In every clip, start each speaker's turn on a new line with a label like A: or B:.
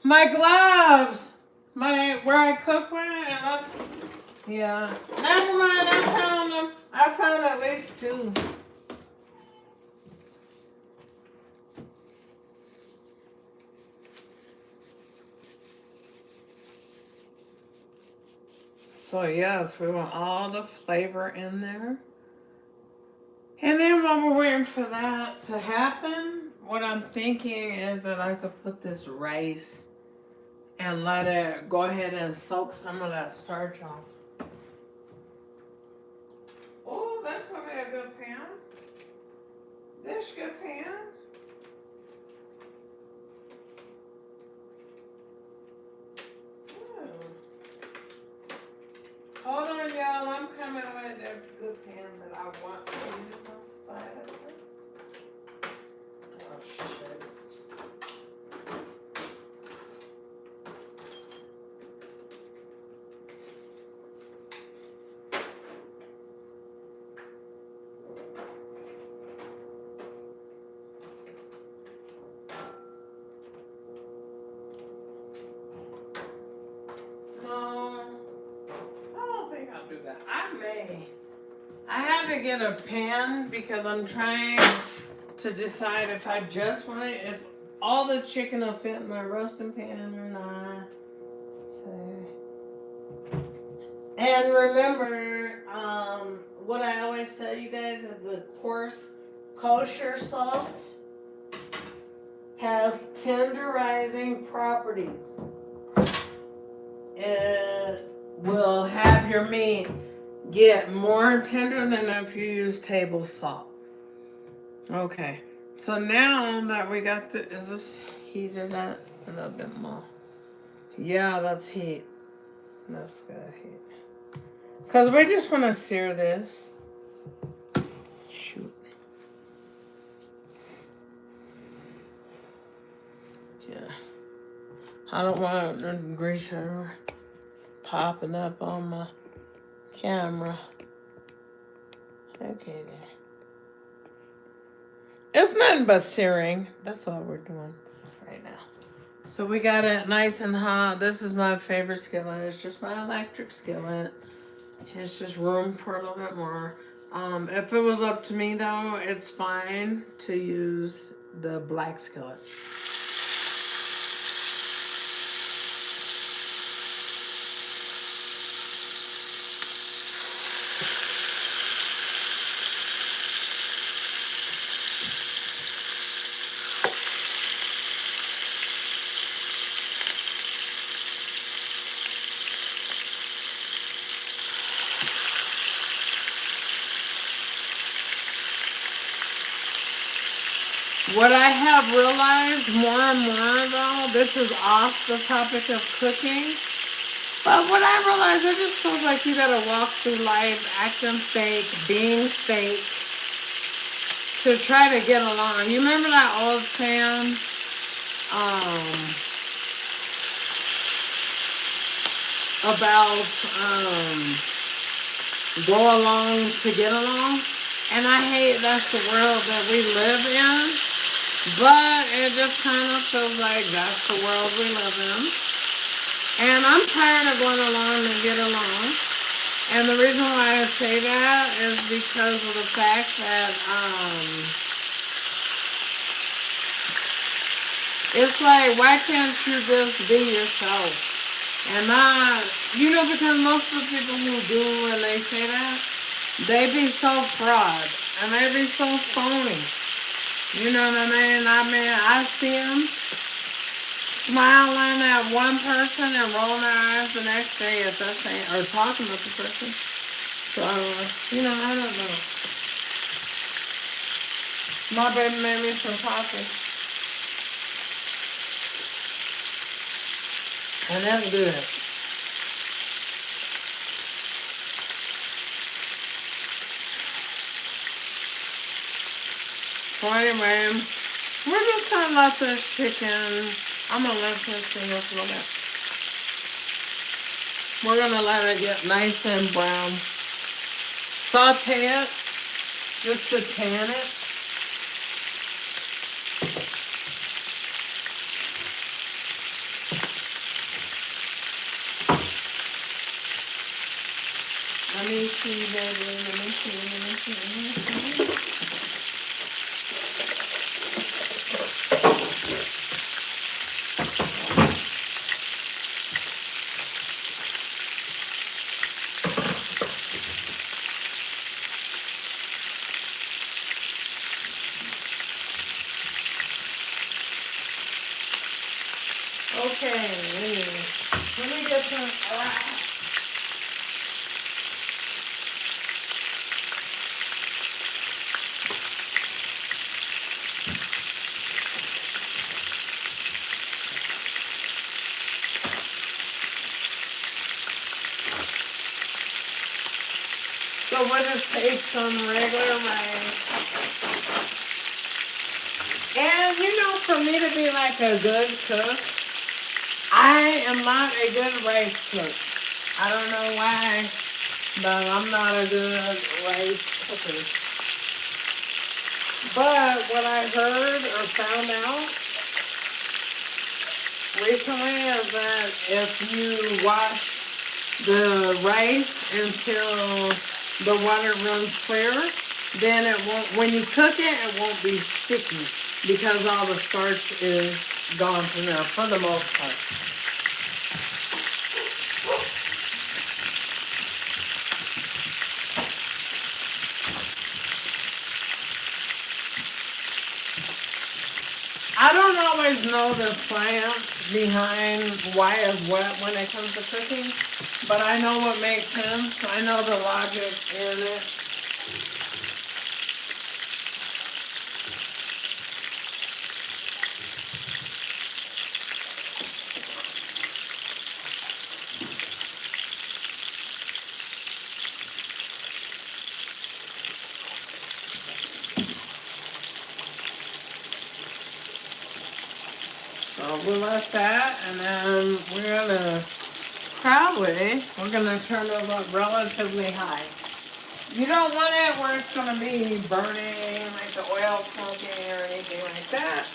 A: My gloves! Where I cook with, and that's, yeah. Never mind, I found them. I found at least two. So yes, we want all the flavor in there. And then while we're waiting for that to happen, what I'm thinking is that I could put this rice and let it go ahead and soak some of that starch off. Oh, that's probably a good pan. This good pan. Hold on, y'all. I'm coming with the good pan that I want to use on the side of it. Oh, shit. No, I don't think I'll do that. I may. I had to get a pan because I'm trying to decide if I just want it, if all the chicken will fit in my roasting pan or not. So. And remember, what I always tell you guys is the coarse kosher salt has tenderizing properties. It will have your meat get more tender than if you use table salt. Okay, so now that we got is this heated up a little bit more? Yeah, that's heat. That's good heat. Because we just want to sear this. Shoot. Yeah. I don't want the grease popping up on my camera. Okay, there. It's nothing but searing. That's all we're doing right now. So we got it nice and hot. This is my favorite skillet. It's just my electric skillet. It's just room for a little bit more. If it was up to me though, it's fine to use the black skillet. What I have realized more and more though, this is off the topic of cooking, but what I realized, it just feels like you gotta walk through life acting fake, being fake, to try to get along. You remember that old saying, about go along to get along? And I hate that's the world that we live in. But it just kind of feels like that's the world we live in. And I'm tired of going along to get along. And the reason why I say that is because of the fact that it's like, why can't you just be yourself? And not, because most of the people who do when they say that, they be so fraud. And they be so phony. You know what I mean? I see them smiling at one person and rolling their eyes the next day if that's saying, or talking with the person. So, I don't know. My baby made me some coffee. And that's good. So anyway, we're just gonna let this chicken, I'm gonna let this thing up a little bit. We're gonna let it get nice and brown. Saute it, just to tan it. me see, baby. Let me see. Okay, let me get some. So we'll just take some regular rice. And you know, for me to be like a good cook, I am not a good rice cook. I don't know why, but I'm not a good rice cooker. But what I heard or found out recently is that if you wash the rice until the water runs clear, then it won't, when you cook it, it won't be sticky because all the starch is gone from there for the most part. I don't always know the science behind why is wet when it comes to cooking, but I know what makes sense. I know the logic in it. So we'll let that, and then we're gonna turn it up relatively high. You don't want it where it's gonna be burning, like the oil smoking or anything like that,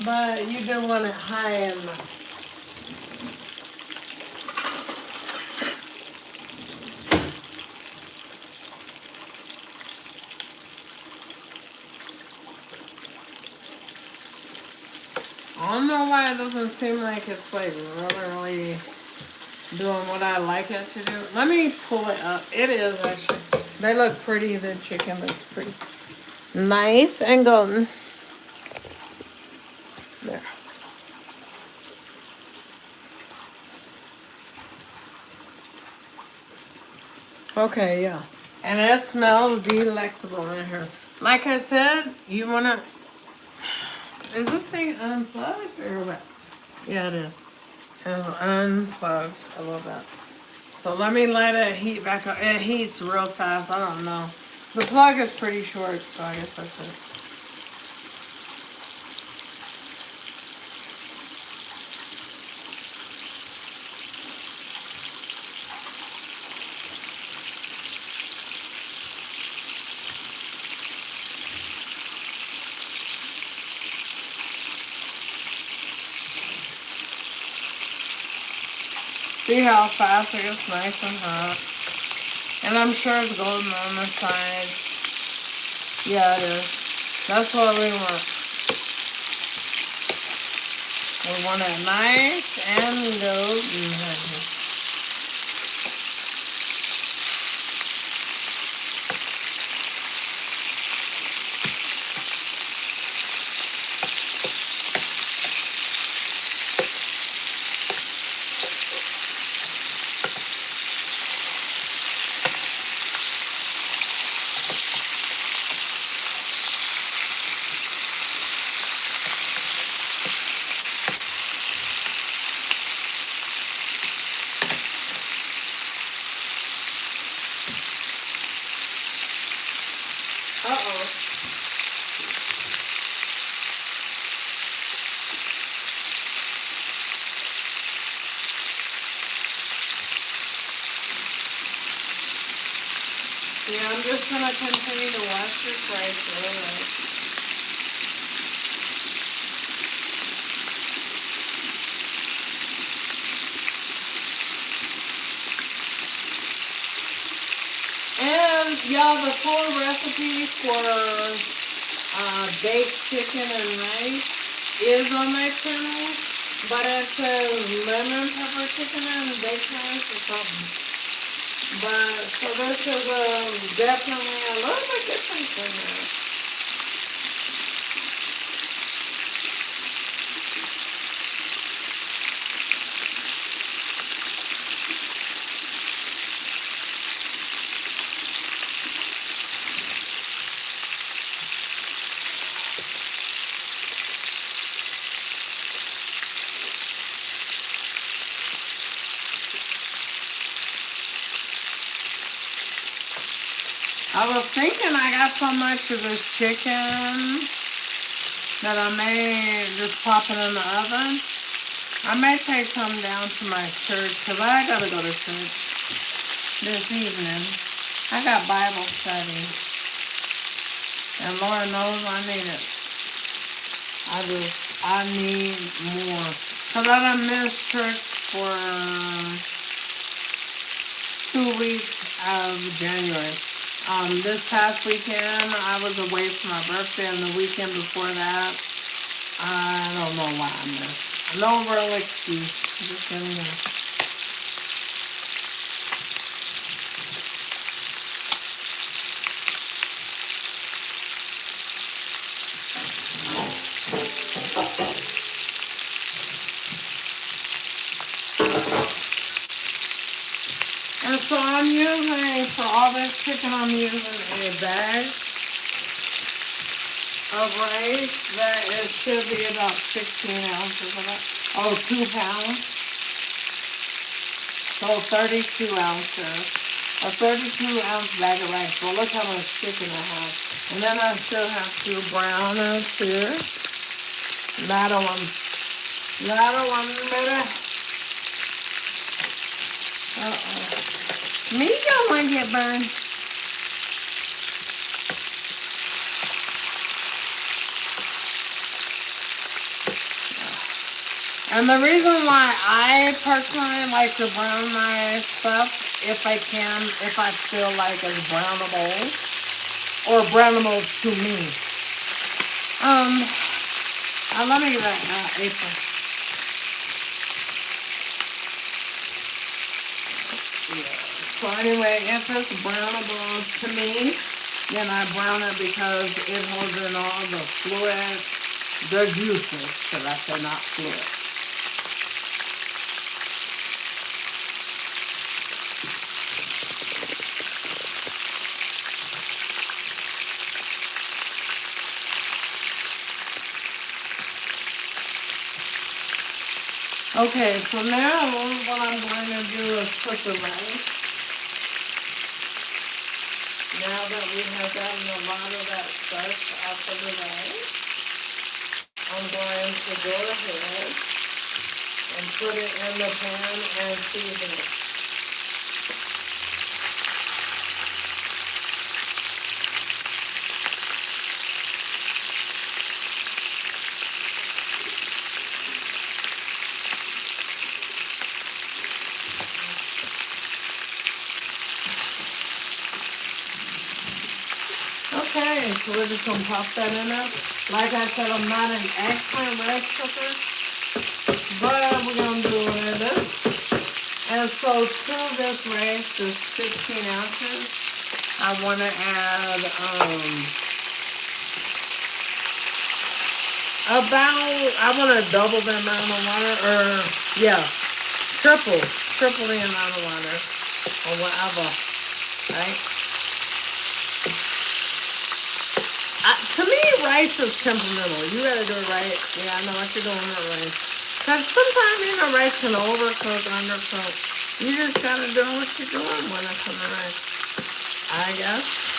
A: but you do want it high enough. I don't know why it doesn't seem like it's like really doing what I like it to do. Let me pull it up. It is actually. They look pretty. The chicken looks pretty nice and golden. There. Okay, yeah. And it smells delectable in here. Like I said, you wanna. Is this thing unplugged or what? Yeah, it is. It's unplugged a little bit. So let me let it heat back up. It heats real fast. I don't know. The plug is pretty short, so I guess that's it. See how fast it gets nice and hot. And I'm sure it's golden on the sides. Yeah, it is. That's what we want. We want it nice and golden. Uh-oh. Yeah, I'm just going to continue to wash this rice really nice. Yeah, the full recipe for baked chicken and rice is on my channel, but it says lemon pepper chicken and baked rice or something. But so this is definitely a little bit different than that. I was thinking I got so much of this chicken that I may just pop it in the oven. I may take some down to my church because I gotta go to church this evening. I got Bible study, and Lord knows I need it. I need more. Because I done missed church for 2 weeks of January. This past weekend, I was away for my birthday, and the weekend before that, I don't know why I missed. No real excuse. Just let me know. And so I'm using, for all this chicken, I'm using a bag of rice that it should be about 16 ounces of it. Oh, 2 pounds. So 32 ounces. A 32-ounce bag of rice. So look how much chicken I have. And then I still have 2 browners here. Ladder one, baby. Me don't want to get burned. And the reason why I personally like to brown my stuff, if I feel like it's brownable, or brownable to me. Let me get that apron. Yeah. So anyway, if it's brownable to me, then I brown it because it holds in all the fluid, the juices, should I say, not fluid. Okay, so now what I'm going to do is put the rice. Now that we have gotten a lot of that starch off of the rice, I'm going to go ahead and put it in the pan and season it. Okay, so we're just going to pop that in there. Like I said, I'm not an excellent rice cooker, but we're going to do what it is. And so to this rice, this 16 ounces, I want to add I want to double the amount of water, or yeah, triple the amount of water, or whatever, right? To me, rice is temperamental. You gotta do it right. Yeah, I know what you're doing with rice. Because sometimes, rice can overcook, undercook. You just gotta do what you're doing when it comes to rice, I guess.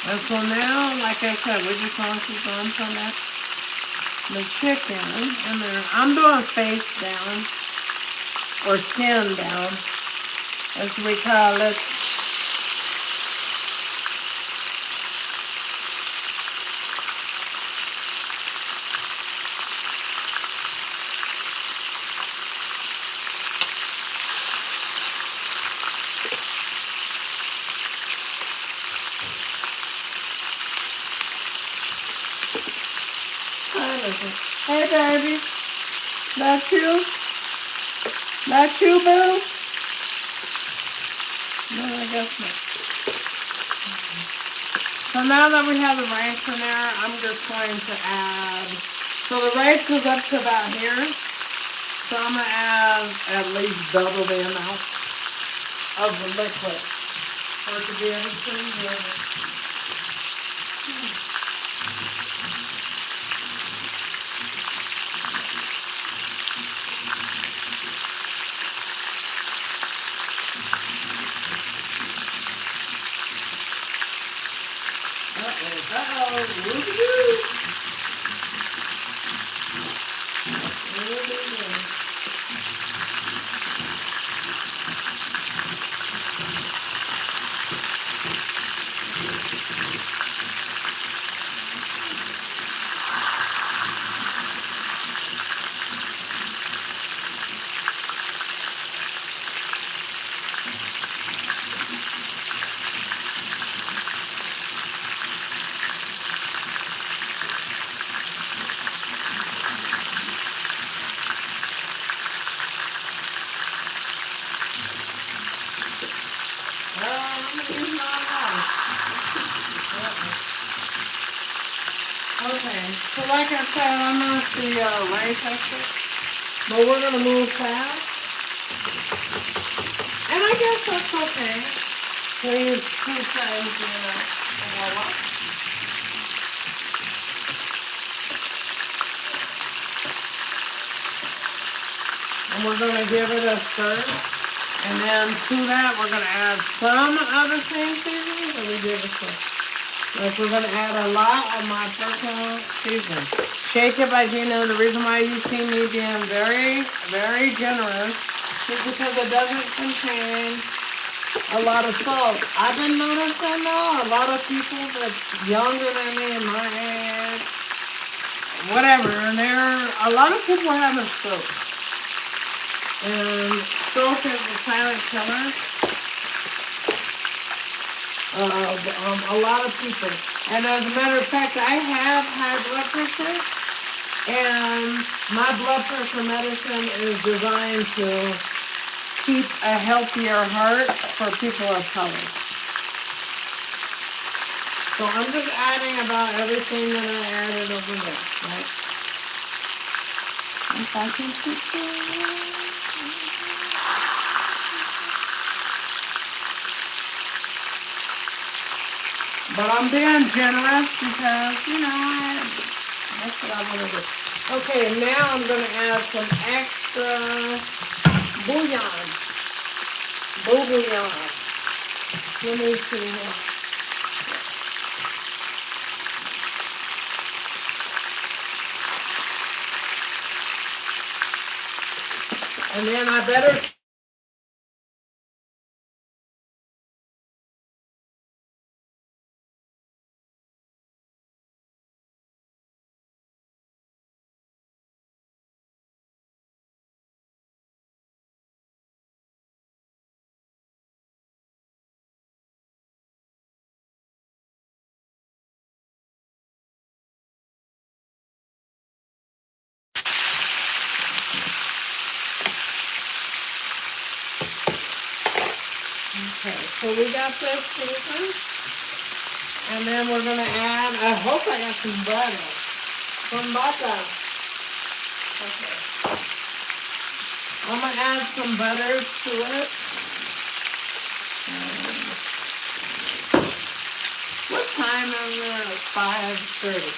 A: And so now, like I said, we're just going to keep on from that. The chicken, and then I'm doing face down, or skin down. as we call it. Hey, baby. That's you? That's you, boo? No, I guess not. So now that we have the rice in there, I'm just going to add, so the rice goes up to about here. So I'm going to add at least double the amount of the liquid for it to be able to absorb it. Uh-oh, whoop-de-doo. Okay, so like I said, I'm not the rice expert, but we're going to move fast. And I guess that's okay. We use 2 times, voila. And we're going to give it a stir. And then to that, we're going to add some of the same seasoning that we did before. Like we're going to add a lot of my personal seasoning. Shake It by Gina. The reason why you see me being very, very generous is because it doesn't contain a lot of salt. I've been noticing though, a lot of people that's younger than me and my age, whatever, a lot of people are having strokes. And stroke is a silent killer of a lot of people. And as a matter of fact, I have high blood pressure, and my blood pressure medicine is designed to keep a healthier heart for people of color. So I'm just adding about everything that I added over there, right? If I can keep but I'm being generous because, that's what I want to do. Okay, now I'm going to add some extra bouillon. Bouillon. Let me see here. And then I better Okay, so we got this seasoned. And then we're going to add, I hope I got some butter. Some butter. Okay. I'm going to add some butter to it. What time is it? 5:30.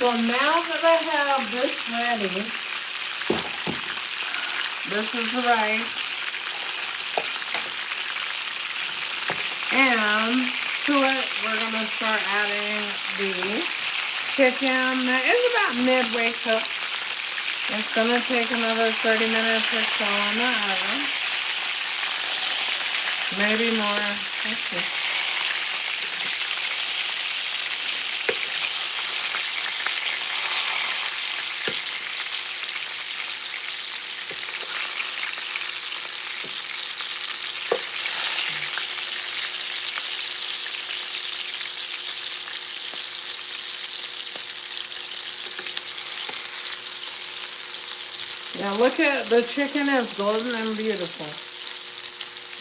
A: So now that I have this ready, this is the rice. And to it, we're going to start adding the chicken that is about midway cooked. It's going to take another 30 minutes or so in the oven. Maybe more. Let's see. Now look at the chicken is golden and beautiful.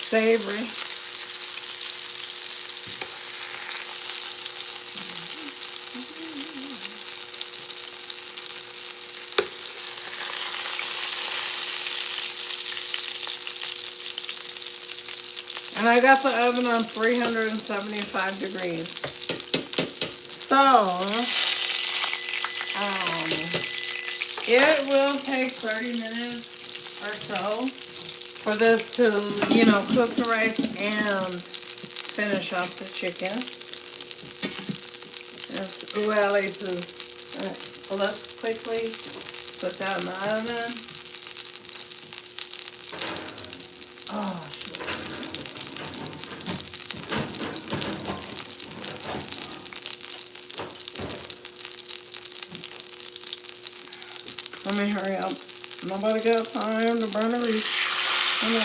A: Savory. And I got the oven on 375 degrees. So, it will take 30 minutes or so for this to, cook the rice and finish off the chicken. That's oolali poo. Alright, so let's quickly put that in the oven. Oh, let me hurry up. Nobody got time to burn a reef. Come on.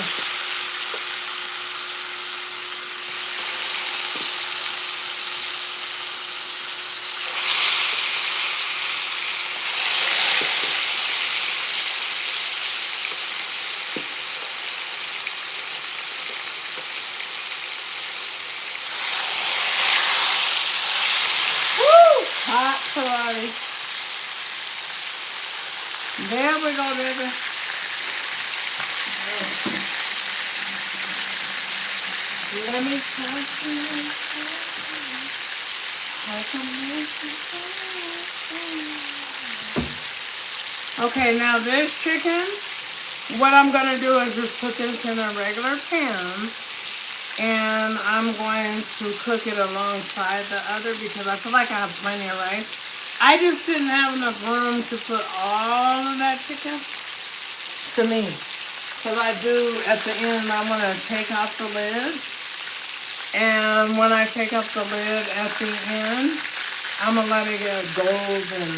A: Woo! Hot karate. There we go, baby. Let me touch you. Okay, now this chicken, what I'm going to do is just put this in a regular pan. And I'm going to cook it alongside the other because I feel like I have plenty of rice. I just didn't have enough room to put all of that chicken to me. Because I do, at the end, I want to take off the lid. And when I take off the lid at the end, I'm going to let it get golden.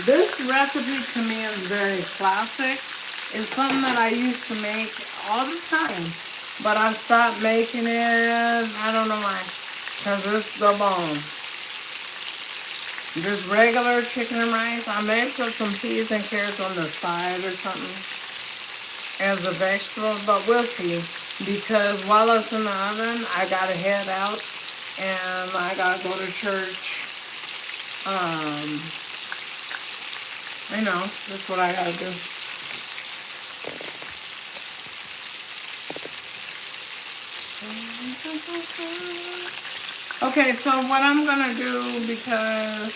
A: This recipe to me is very classic. It's something that I used to make all the time. But I stopped making it, I don't know why. Because it's the bomb. Just regular chicken and rice. I may put some peas and carrots on the side or something as a vegetable, but we'll see. Because while it's in the oven, I gotta head out and I gotta go to church. That's what I gotta do. Okay, so what I'm gonna do, because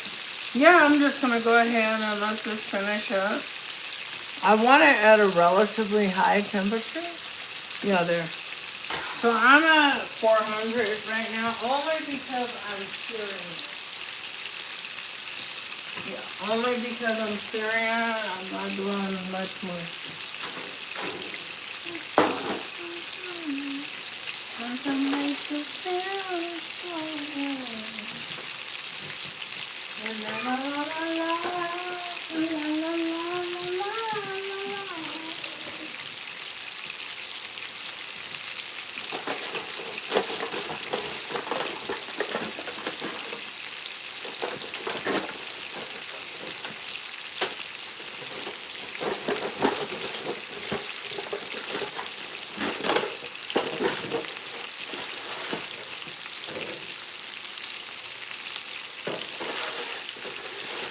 A: I'm just gonna go ahead and let this finish up. I want it at a relatively high temperature. Yeah, there. So I'm at 400 right now, only because I'm searing. Yeah, only because I'm searing. I'm not doing much more.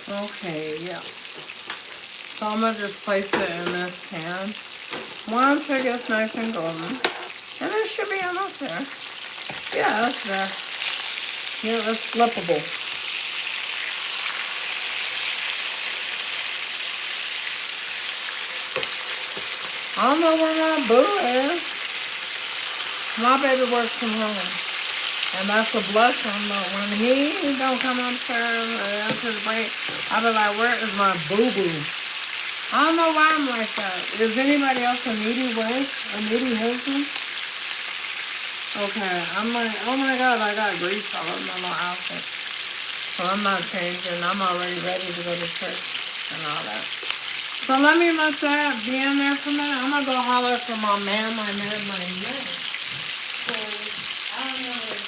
A: Okay, yeah. So I'm going to just place it in this pan. Once it gets nice and golden. And it should be almost there. Yeah, that's there. Yeah, that's flippable. I don't know where my boo is. My baby works from home. And that's a blessing, but when he don't come upstairs after the break, I be like, where is my boo-boo? I don't know why I'm like that. Is anybody else a needy wife? A needy husband? Okay, I'm like, oh my God, I got grease all over my little outfit. So I'm not changing. I'm already ready to go to church and all that. So let me let that be in there for a minute. I'm going to go holler for my man. So, I don't know where to go.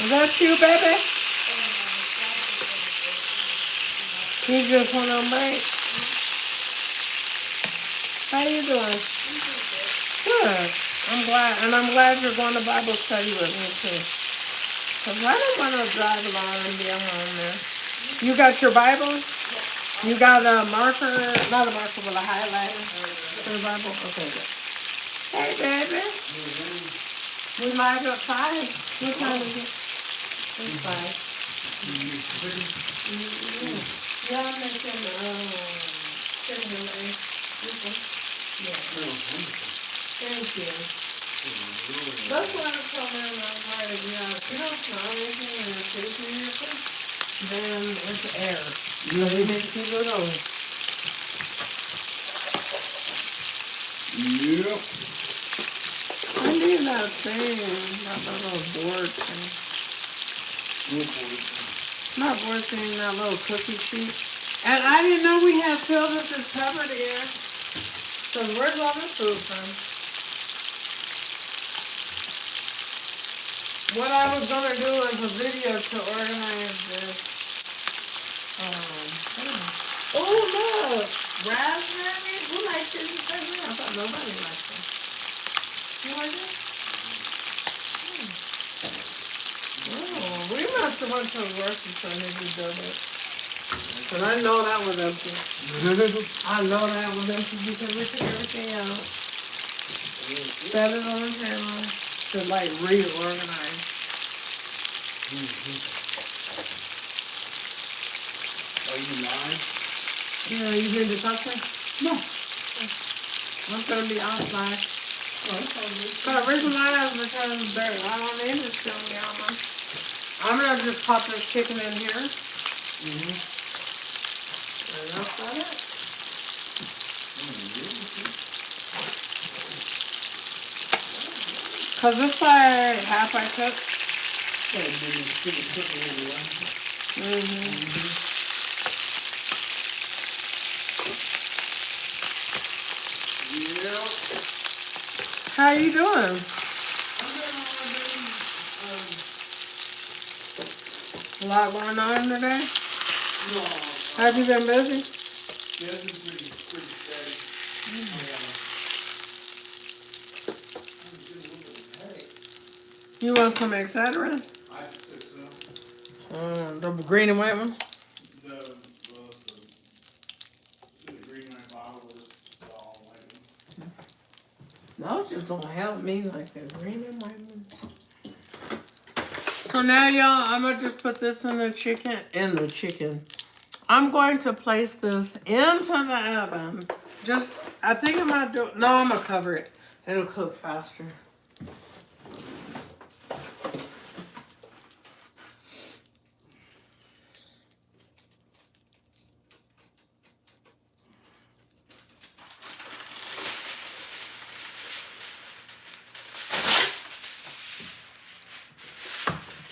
A: Is that you, baby? You just went on break. How you doing? Good. I'm glad you're going to Bible study with me too. Cause I don't want to drive along and be alone there. You got your Bible? You got a marker, not a marker, but a highlighter for the Bible? Okay, good. Hey, baby. We might go 5. What time is it? It's 5. Yeah, I'm making cinnamon. Yeah. Thank you. That's why I told my mom, if you don't smell anything in the kitchen here, then it's air. You really need to keep it on. Yep. I need that thing, that little board thing. Not board thing, that little cookie sheet. And I didn't know we had filled up this cupboard here. So where's all this food from? What I was gonna do is a video to organize this. Oh look, raspberry. Who likes this? I thought nobody likes them. You like it? Oh, we must have went to the grocery store and they did it. But I know that was empty. I know that was empty because we took everything out. Set it on the table to like reorganize. Are you live? Yeah, you hear the doctor? No. I'm gonna be outside. So the reason why is because I don't need to still be on my. I'm gonna just pop this chicken in here. And that's about it. Cause this like half I cooked. How you doing? A lot going on today? No. Have you been busy? Yeah, it's been pretty steady. You want some Excedrin? I took some. The green and white one? The green and white bottle. Y'all just don't help me like the green in my room. So now, y'all, I'm gonna just put this in the chicken. I'm going to place this into the oven. I think I might do. No, I'm gonna cover it. It'll cook faster.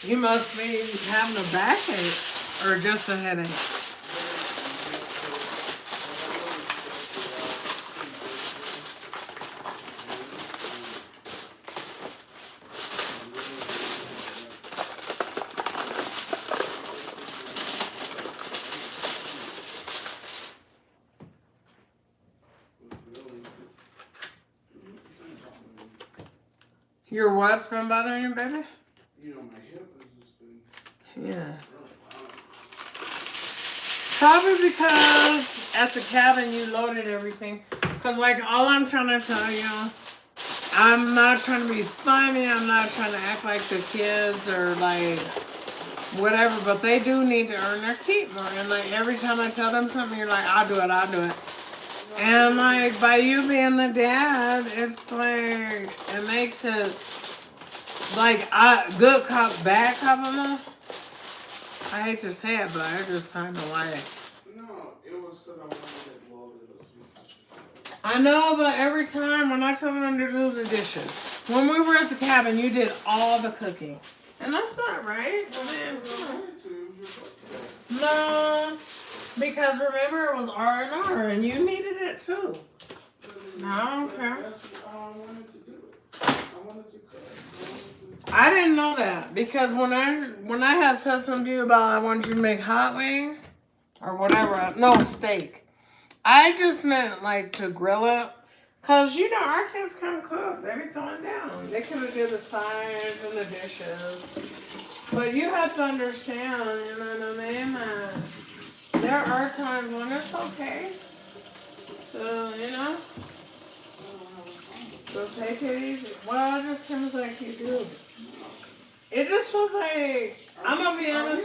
A: You must be having a backache or just a headache. Your what's been bothering you, baby?
B: You know, my hip has just been.
A: Yeah. Probably because at the cabin you loaded everything. Because, like, all I'm trying to tell you, I'm not trying to be funny. I'm not trying to act like the kids or, like, whatever. But they do need to earn their keep more. And, like, every time I tell them something, you're like, I'll do it. And, like, by you being the dad, it's like, it makes it, like, good cop, bad cop almost. I hate to say it, but I just kind of like.
B: No, it was because I wanted to get loaded.
A: I know, but every time when I tell them to do the dishes, when we were at the cabin, you did all the cooking. And that's not right. No, because remember it was R&R and you needed it too. No, I don't care.
B: That's how I wanted to do it. I wanted to cook.
A: I didn't know that because when I had said something to you about I wanted you to make hot wings or whatever, no, steak. I just meant like to grill it. Cause you know our kids can't cook. They be throwing down. They could have did the sides and the dishes. But you have to understand, you know what I mean? There are times when it's okay. So, you know. So take it easy. Well, it just seems like you do. It just was like, I'm gonna be honest.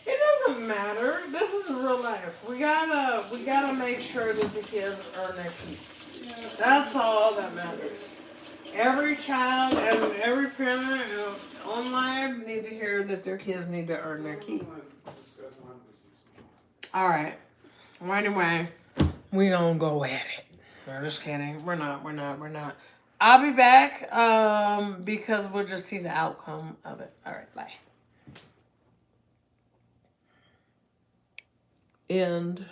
A: It doesn't matter. This is real life. We gotta make sure that the kids earn their keep. That's all that matters. Every child and every parent on live need to hear that their kids need to earn their keep. All right. Well, anyway, we gonna go at it. I'm just kidding. We're not. I'll be back because we'll just see the outcome of it. All right, bye. End.